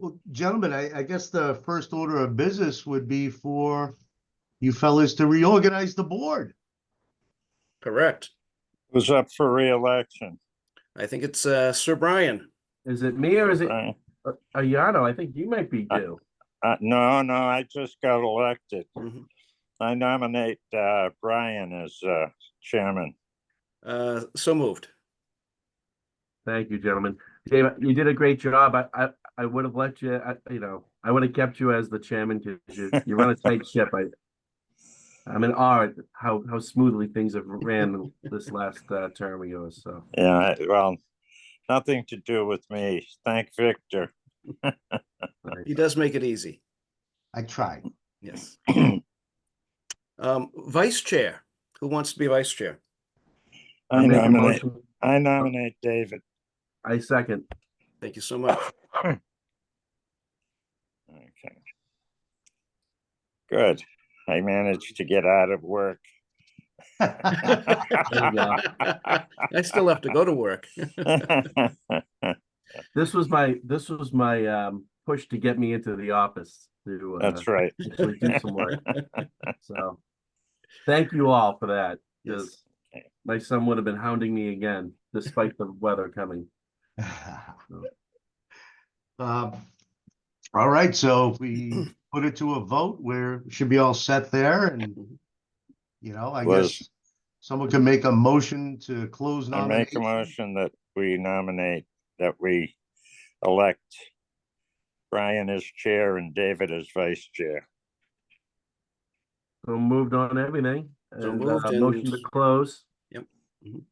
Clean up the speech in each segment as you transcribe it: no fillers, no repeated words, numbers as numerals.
Well, gentlemen, I guess the first order of business would be for you fellas to reorganize the board. Correct. Who's up for re-election? I think it's Sir Brian. Is it me or is it Brian? Ayano? I think you might be due. No, I just got elected. Mhm. I nominate Brian as chairman. So moved. Thank you, gentlemen. Dave, you did a great job. I would have let you, I would have kept you as the chairman because you run a tight ship. I'm in awe at how smoothly things have ran this last term of yours. So Yeah, well, nothing to do with me. Thank Victor. He does make it easy. I tried. Yes. Vice chair. Who wants to be vice chair? I make a motion. I nominate David. I second. Thank you so much. Okay. Good. I managed to get out of work. There you go. I still have to go to work. This was my push to get me into the office to That's right. actually do some work. So thank you all for that. Because my son would have been hounding me again, despite the weather coming. All right, so if we put it to a vote, we should be all set there, and I guess someone can make a motion to close I nominations. make a motion that we elect Brian as chair and David as vice chair. So moved on everything. So And, moved and- motion to close. Yep. Mhm.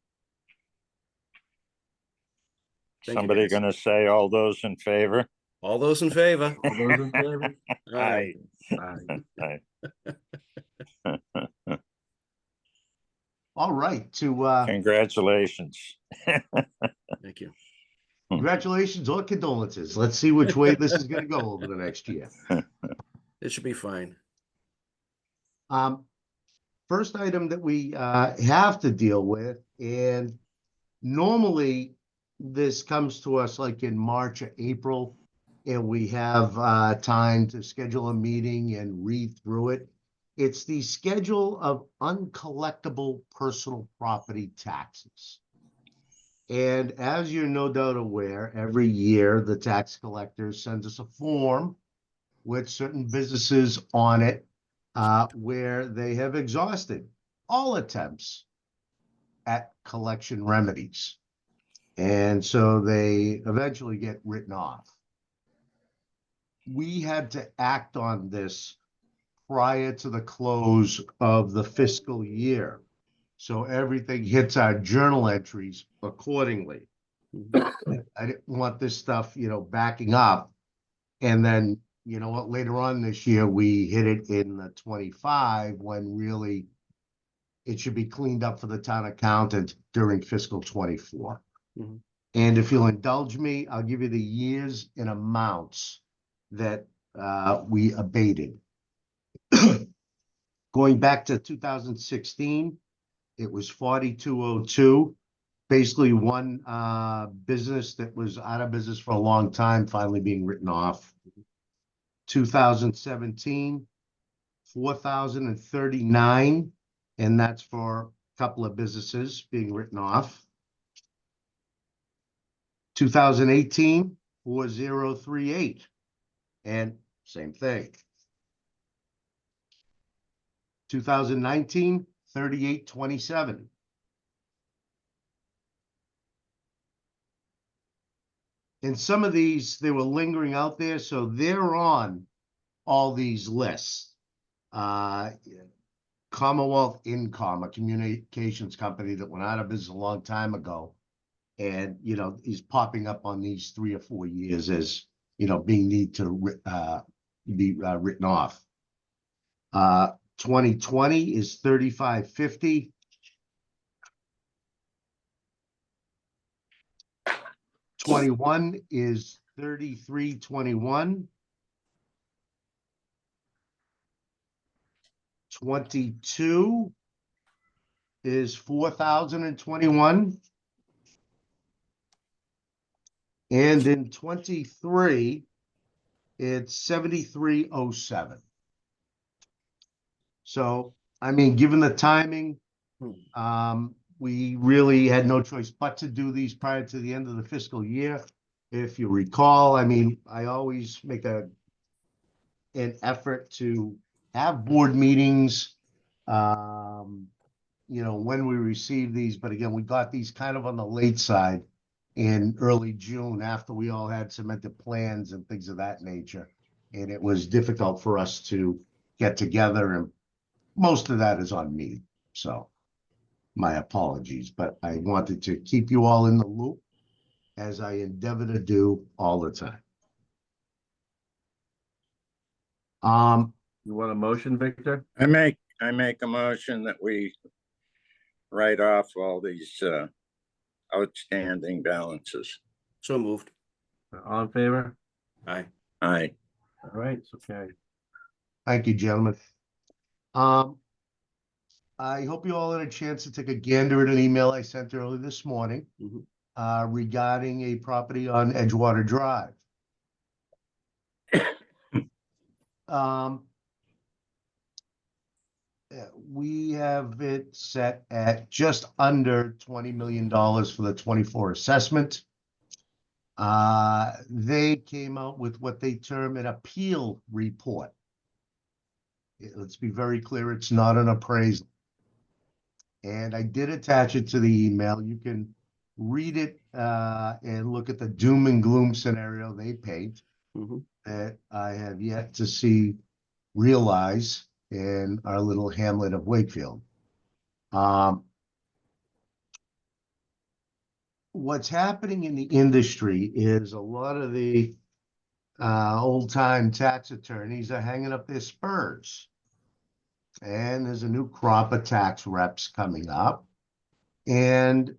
Somebody gonna say all those in favor? All those in favor? All those in favor? Aye. Aye. All right, Congratulations. Thank you. congratulations or condolences. Let's see which way this is going to go over the next year. It should be fine. First item that we have to deal with, and normally this comes to us like in March or April, and we have time to schedule a meeting and read through it. It's the schedule of uncollectible personal property taxes. And as you're no doubt aware, every year the tax collector sends us a form with certain businesses on it where they have exhausted all attempts at collection remedies. And so they eventually get written off. We had to act on this prior to the close of the fiscal year. So everything hits our journal entries accordingly. I didn't want this stuff, backing up. And then, later on this year, we hit it in the 25 when really it should be cleaned up for the town accountant during fiscal 24. Mhm. And if you'll indulge me, I'll give you the years and amounts that we abated. Going back to 2016, it was 4202. Basically, one business that was out of business for a long time finally being written off. 2017, 4,039, and that's for a couple of businesses being written off. 2018, 4038, and same thing. 2019, 3827. And some of these, they were lingering out there, so they're on all these lists. Commonwealth Income, a communications company that went out of business a long time ago, and he's popping up on these 3 or 4 years as being need to be written off. 2020 is 3550. 21 is 3321. 22 is 4,021. And in 23, It's 7307. So, I mean, given the timing, we really had no choice but to do these prior to the end of the fiscal year. If you recall, I mean, I always make an effort to have board meetings, when we receive these, but again, we got these kind of on the late side in early June after we all had cemented plans and things of that nature. And it was difficult for us to get together, and most of that is on me. So my apologies, but I wanted to keep you all in the loop as I endeavor to do all the time. You want a motion, Victor? I make a motion that we write off all these outstanding balances. So moved. All in favor? Aye. Aye. All right, it's okay. Thank you, gentlemen. I hope you all had a chance to take a gander at an email I sent early this morning regarding a property on Edgewater Drive. We have it set at just under $20 million for the 24 assessment. They came out with what they term an appeal report. Let's be very clear, it's not an appraisal. And I did attach it to the email. You can read it and look at the doom and gloom scenario they paint that I have yet to see realize in our little hamlet of Wakefield. What's happening in the industry is a lot of the old-time tax attorneys are hanging up their spurs. And there's a new crop of tax reps coming up. And,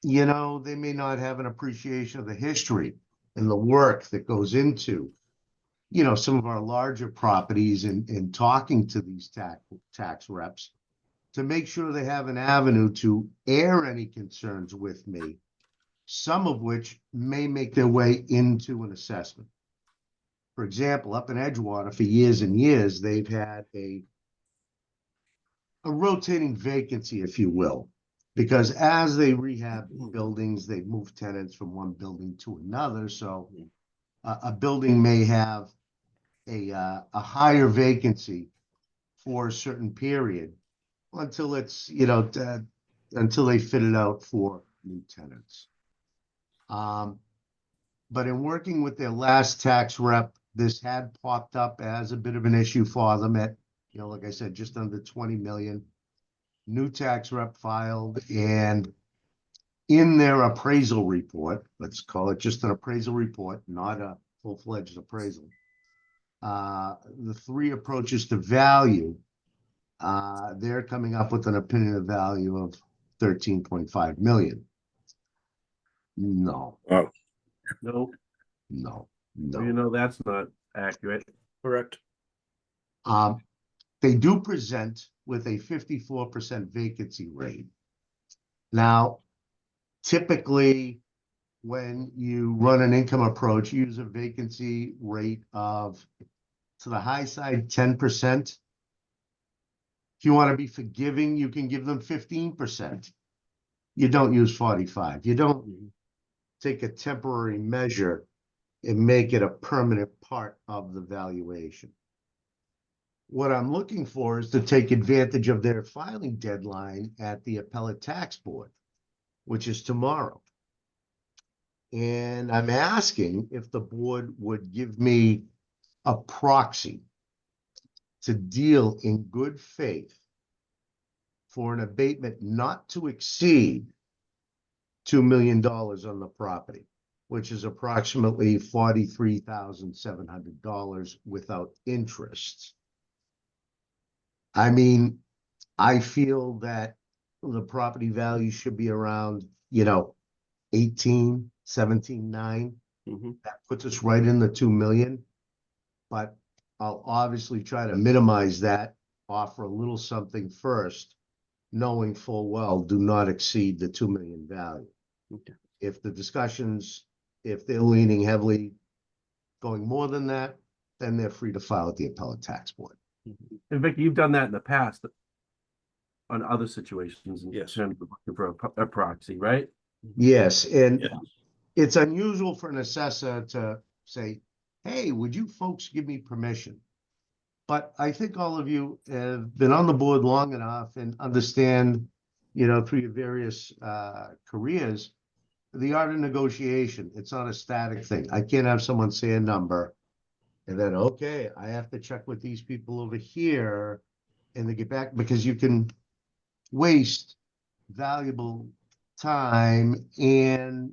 they may not have an appreciation of the history and the work that goes into some of our larger properties and talking to these tax reps to make sure they have an avenue to air any concerns with me, some of which may make their way into an assessment. For example, up in Edgewater for years and years, they've had a rotating vacancy, if you will, because as they rehab buildings, they move tenants from one building to another. So a building may have a higher vacancy for a certain period until it's, until they fit it out for new tenants. But in working with their last tax rep, this had popped up as a bit of an issue for them at, like I said, just under 20 million. New tax rep filed, and in their appraisal report, let's call it just an appraisal report, not a full-fledged appraisal, the three approaches to value, they're coming up with an opinion of value of 13.5 million. No. Oh. No. That's not accurate. Correct. They do present with a 54% vacancy rate. Now, typically, when you run an income approach, you use a vacancy rate of, to the high side, 10%. If you want to be forgiving, you can give them 15%. You don't use 45. You don't take a temporary measure and make it a permanent part of the valuation. What I'm looking for is to take advantage of their filing deadline at the Appellate Tax Board, which is tomorrow. And I'm asking if the board would give me a proxy to deal in good faith for an abatement not to exceed $2 million on the property, which is approximately $43,700 without interest. I mean, I feel that the property value should be around, 18, 17.9. That puts us right in the 2 million. But I'll obviously try to minimize that, offer a little something first, knowing full well do not exceed the 2 million value. If the discussions, if they're leaning heavily going more than that, then they're free to file at the appellate tax board. And Vicky, you've done that in the past on other situations in Yes. terms of looking for a proxy, right? Yes, and Yeah. it's unusual for an assessor to say, hey, would you folks give me permission? But I think all of you have been on the board long enough and understand, through your various careers, the art of negotiation. It's not a static thing. I can't have someone say a number and then, okay, I have to check with these people over here and they get back, because you can waste valuable time and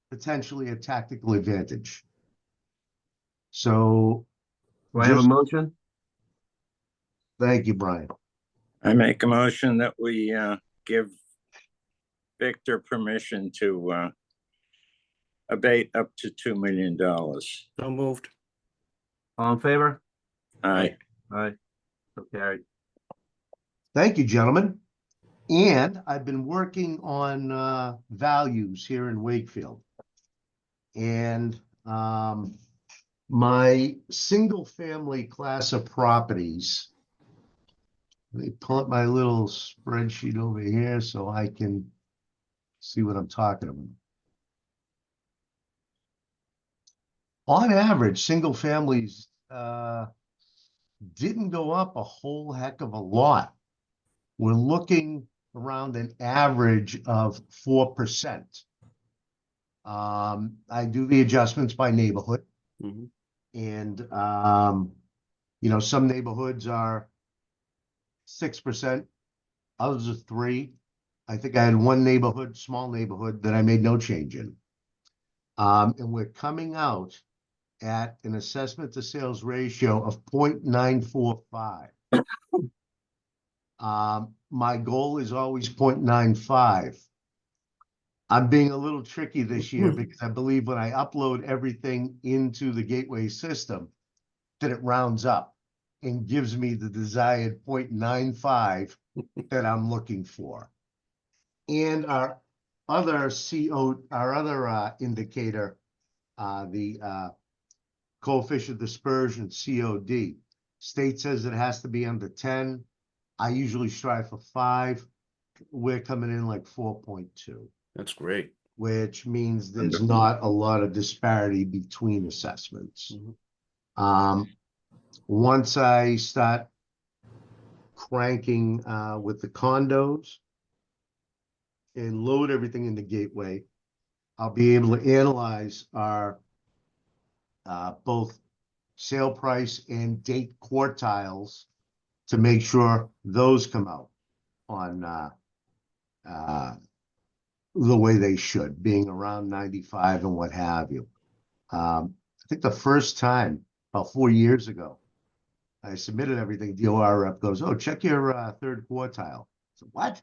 potentially a tactical advantage. So Do I have a just motion? thank you, Brian. I make a motion that we give Victor permission to abate up to $2 million. So moved. All in favor? Aye. Aye. So carried. Thank you, gentlemen. And I've been working on values here in Wakefield. And my single family class of properties, let me pull up my little spreadsheet over here so I can see what I'm talking about. On average, single families didn't go up a whole heck of a lot. We're looking around an average of 4%. I do the adjustments by neighborhood. Mhm. And, some neighborhoods are 6%, others are 3%. I think I had one neighborhood, small neighborhood, that I made no change in. And we're coming out at an assessment to sales ratio of 0.945. My goal is always 0.95. I'm being a little tricky this year because I believe when I upload everything into the gateway system, that it rounds up and gives me the desired 0.95 that I'm looking for. And our other indicator, the coefficient dispersion, COD, state says it has to be under 10. I usually strive for 5. We're coming in like 4.2. That's great. Which means there's Wonderful. not a lot of disparity between assessments. Mhm. Once I start cranking with the condos and load everything in the gateway, I'll be able to analyze our both sale price and date quartiles to make sure those come out on the way they should, being around 95 and what have you. I think the first time, about 4 years ago, I submitted everything. DOR rep goes, "Oh, check your third quartile." I said, "What?"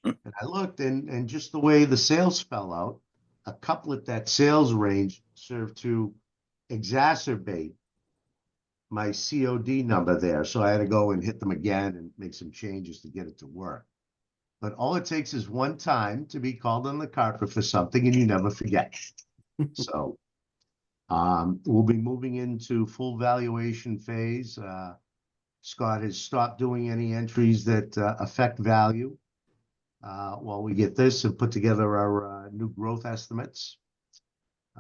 And I looked, and just the way the sales fell out, a couple at that sales range served to exacerbate my COD number there. So I had to go and hit them again and make some changes to get it to work. But all it takes is one time to be called on the carpet for something, and you never forget. So we'll be moving into full valuation phase. Scott has stopped doing any entries that affect value while we get this and put together our new growth estimates.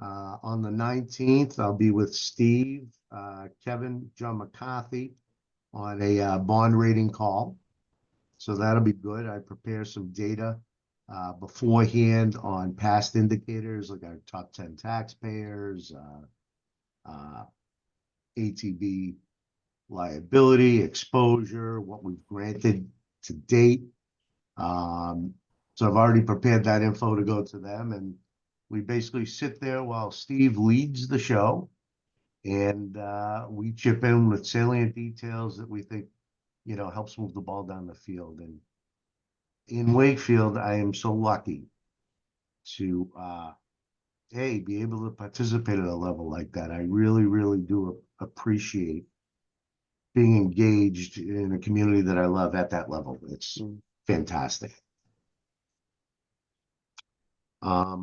On the 19th, I'll be with Steve, Kevin, John McCarthy on a bond rating call. So that'll be good. I prepare some data beforehand on past indicators like our top 10 taxpayers, ATV liability, exposure, what we've granted to date. So I've already prepared that info to go to them, and we basically sit there while Steve leads the show, and we chip in with salient details that we think, helps move the ball down the field. And in Wakefield, I am so lucky to be able to participate at a level like that. I really, really do appreciate being engaged in a community that I love at that level. It's fantastic. I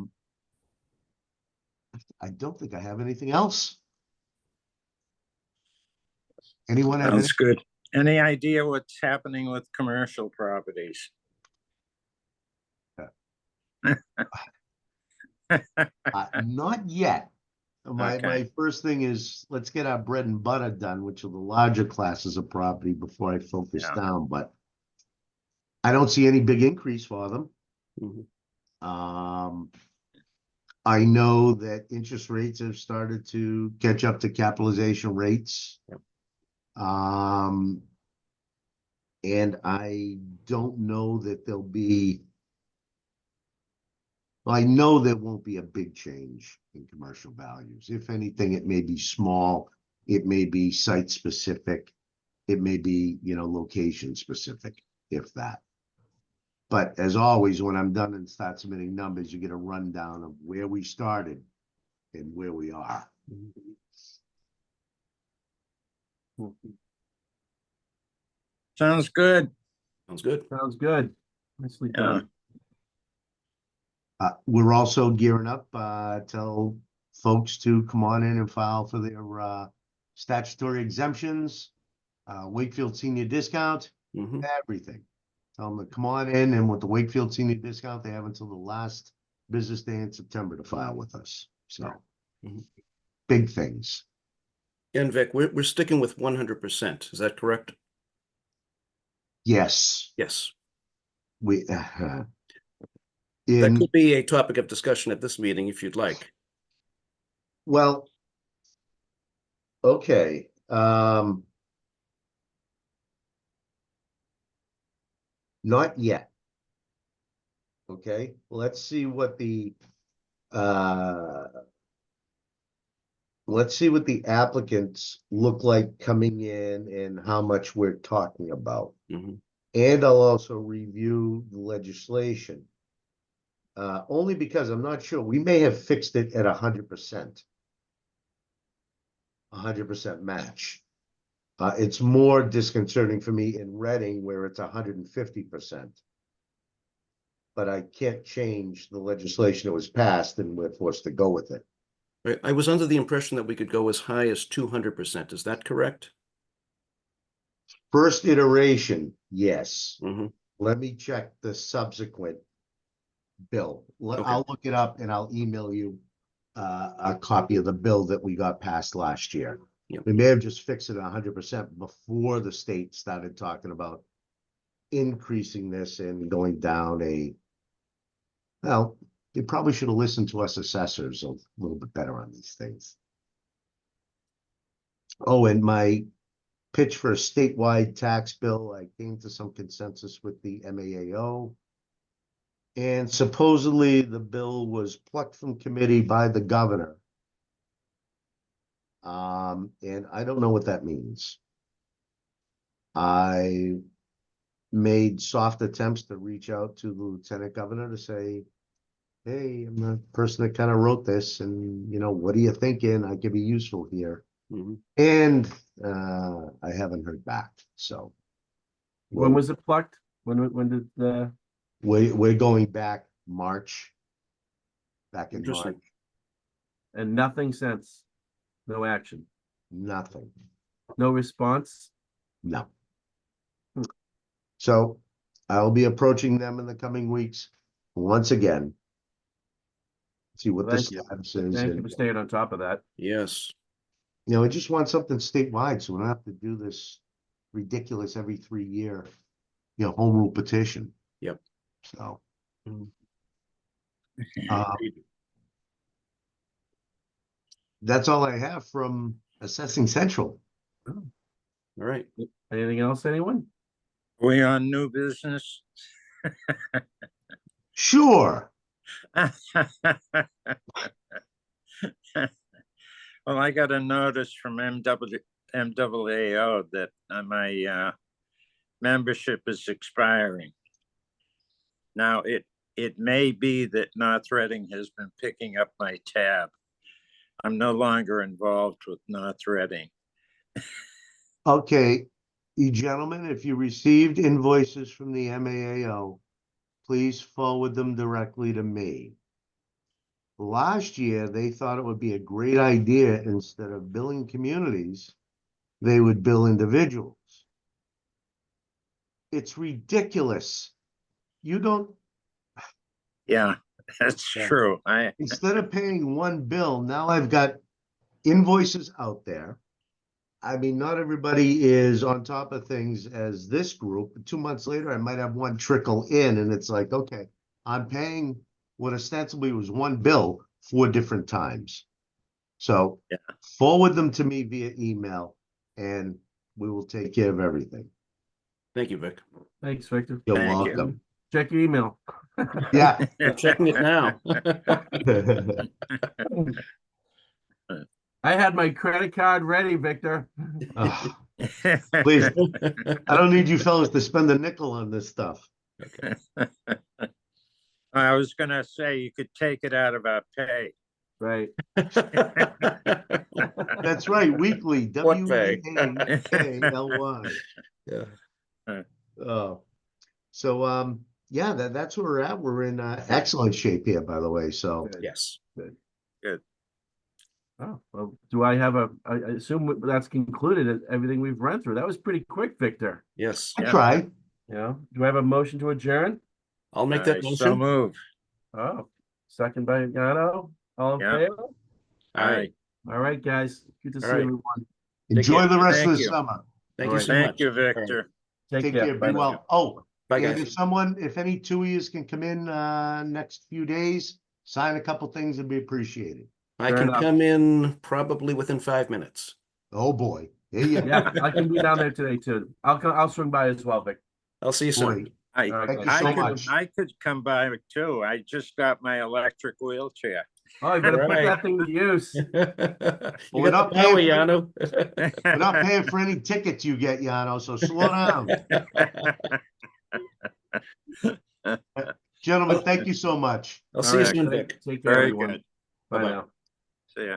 don't think I have anything else. Anyone have any? Sounds good. Any idea what's happening with commercial properties? Not yet. My Okay. first thing is let's get our bread and butter done, which are the larger classes of property before I focus Yeah. down, but I don't see any big increase for them. Mhm. I know that interest rates have started to catch up to capitalization rates. Yep. And I don't know that there'll be. Well, I know there won't be a big change in commercial values. If anything, it may be small, it may be site specific, it may be, location specific, if that. But as always, when I'm done and start submitting numbers, you get a rundown of where we started and where we are. Sounds good. Sounds good. Sounds good. Nicely Yeah. done. We're also gearing up, tell folks to come on in and file for their statutory exemptions, Wakefield senior discount, Mhm. everything. Tell them to come on in, and with the Wakefield senior discount, they have until the last business day in September to file with us. So, Mhm. big things. And Vic, we're sticking with 100%. Is that correct? Yes, Yes. we. That In could be a topic of discussion at this meeting if you'd like. well, okay. Not yet. Okay, let's see what the let's see what the applicants look like coming in and how much we're talking about. Mhm. And I'll also review the legislation. Only because I'm not sure, we may have fixed it at 100%. 100% match. It's more disconcerting for me in Reading where it's 150%. But I can't change the legislation that was passed and we're forced to go with it. I was under the impression that we could go as high as 200%. Is that correct? First iteration, yes. Mhm. Let me check the subsequent bill. Okay. I'll look it up and I'll email you a copy of the bill that we got passed last year. Yep. We may have just fixed it 100% before the state started talking about increasing this and going down well, you probably should have listened to us assessors a little bit better on these things. Oh, and my pitch for a statewide tax bill, I came to some consensus with the MAAO. And supposedly the bill was plucked from committee by the governor. And I don't know what that means. I made soft attempts to reach out to the lieutenant governor to say, hey, I'm the person that kind of wrote this, and what are you thinking? I could be useful here. Mhm. And I haven't heard back. So When was it plucked? When did the, we're going back March. Back in March. Interesting. and nothing since? No action, Nothing. no response? No. Hmm. So I'll be approaching them in the coming weeks once again. See what the Thank you. status is. Thank you And, for staying on top of that. Yes. I just want something statewide, so we don't have to do this ridiculous every 3-year, home rule petition. Yep. So, Mhm. that's all I have from Assessing Central. All right. Anything else, anyone? We on new business? Sure. Well, I got a notice from MAAO that my membership is expiring. Now, it may be that North Reading has been picking up my tab. I'm no longer involved with North Reading. Okay, you gentlemen, if you received invoices from the MAAO, please forward them directly to me. Last year, they thought it would be a great idea, instead of billing communities, they would bill individuals. It's ridiculous. You don't, Yeah, that's Yeah. true. instead of paying one bill, now I've got invoices out there. I mean, not everybody is on top of things as this group. 2 months later, I might have one trickle in, and it's like, okay, I'm paying what ostensibly was one bill 4 different times. So Yeah. forward them to me via email, and we will take care of everything. Thank you, Vic. Thanks, Victor. You're Thank you. welcome. Check your email. Yeah. I'm checking it now. I had my credit card ready, Victor. Ugh, please, I don't need you fellas to spend a nickel on this stuff. I was gonna say you could take it out of our pay. Right. That's right, weekly, What pay? WEAKLY. Yeah. Oh, so, yeah, that's where we're at. We're in excellent shape here, by the way, so. Good. Yes. Good. Good. Oh, well, do I have I assume that's concluded everything we've run through. That was pretty quick, Victor. Yes. I Yeah. try. You know, do I have a motion to adjourn? I'll make that So motion. move. Oh, second by Yano. All in Yeah. favor? Aye. All right, guys. Good to All see right. everyone. Enjoy care. the rest Thank of the you. summer. Thank All you right. so much. Thank you, All right. Victor. Take Take care, Bye be now. well. Oh, Bye, and guys. if any 2 of yous can come in next few days, sign a couple things, it'd be appreciated. I Fair can enough. come in probably within 5 minutes. Oh, boy. Here you Yeah, I can be down there today too. I'll swing by as well, Vic. I'll see you soon. Great. I, All right, Thank you guys. so I could, much. I could come by too. I just got my electric wheelchair. Oh, you better put Right. that thing to use. You We're got not the power, paying Yano. We're not paying for any tickets you get, Yano, so slow down. Gentlemen, thank you so much. I'll see you All right. soon, Vic. Take care, Very everyone. good. Bye Bye-bye. now. See ya.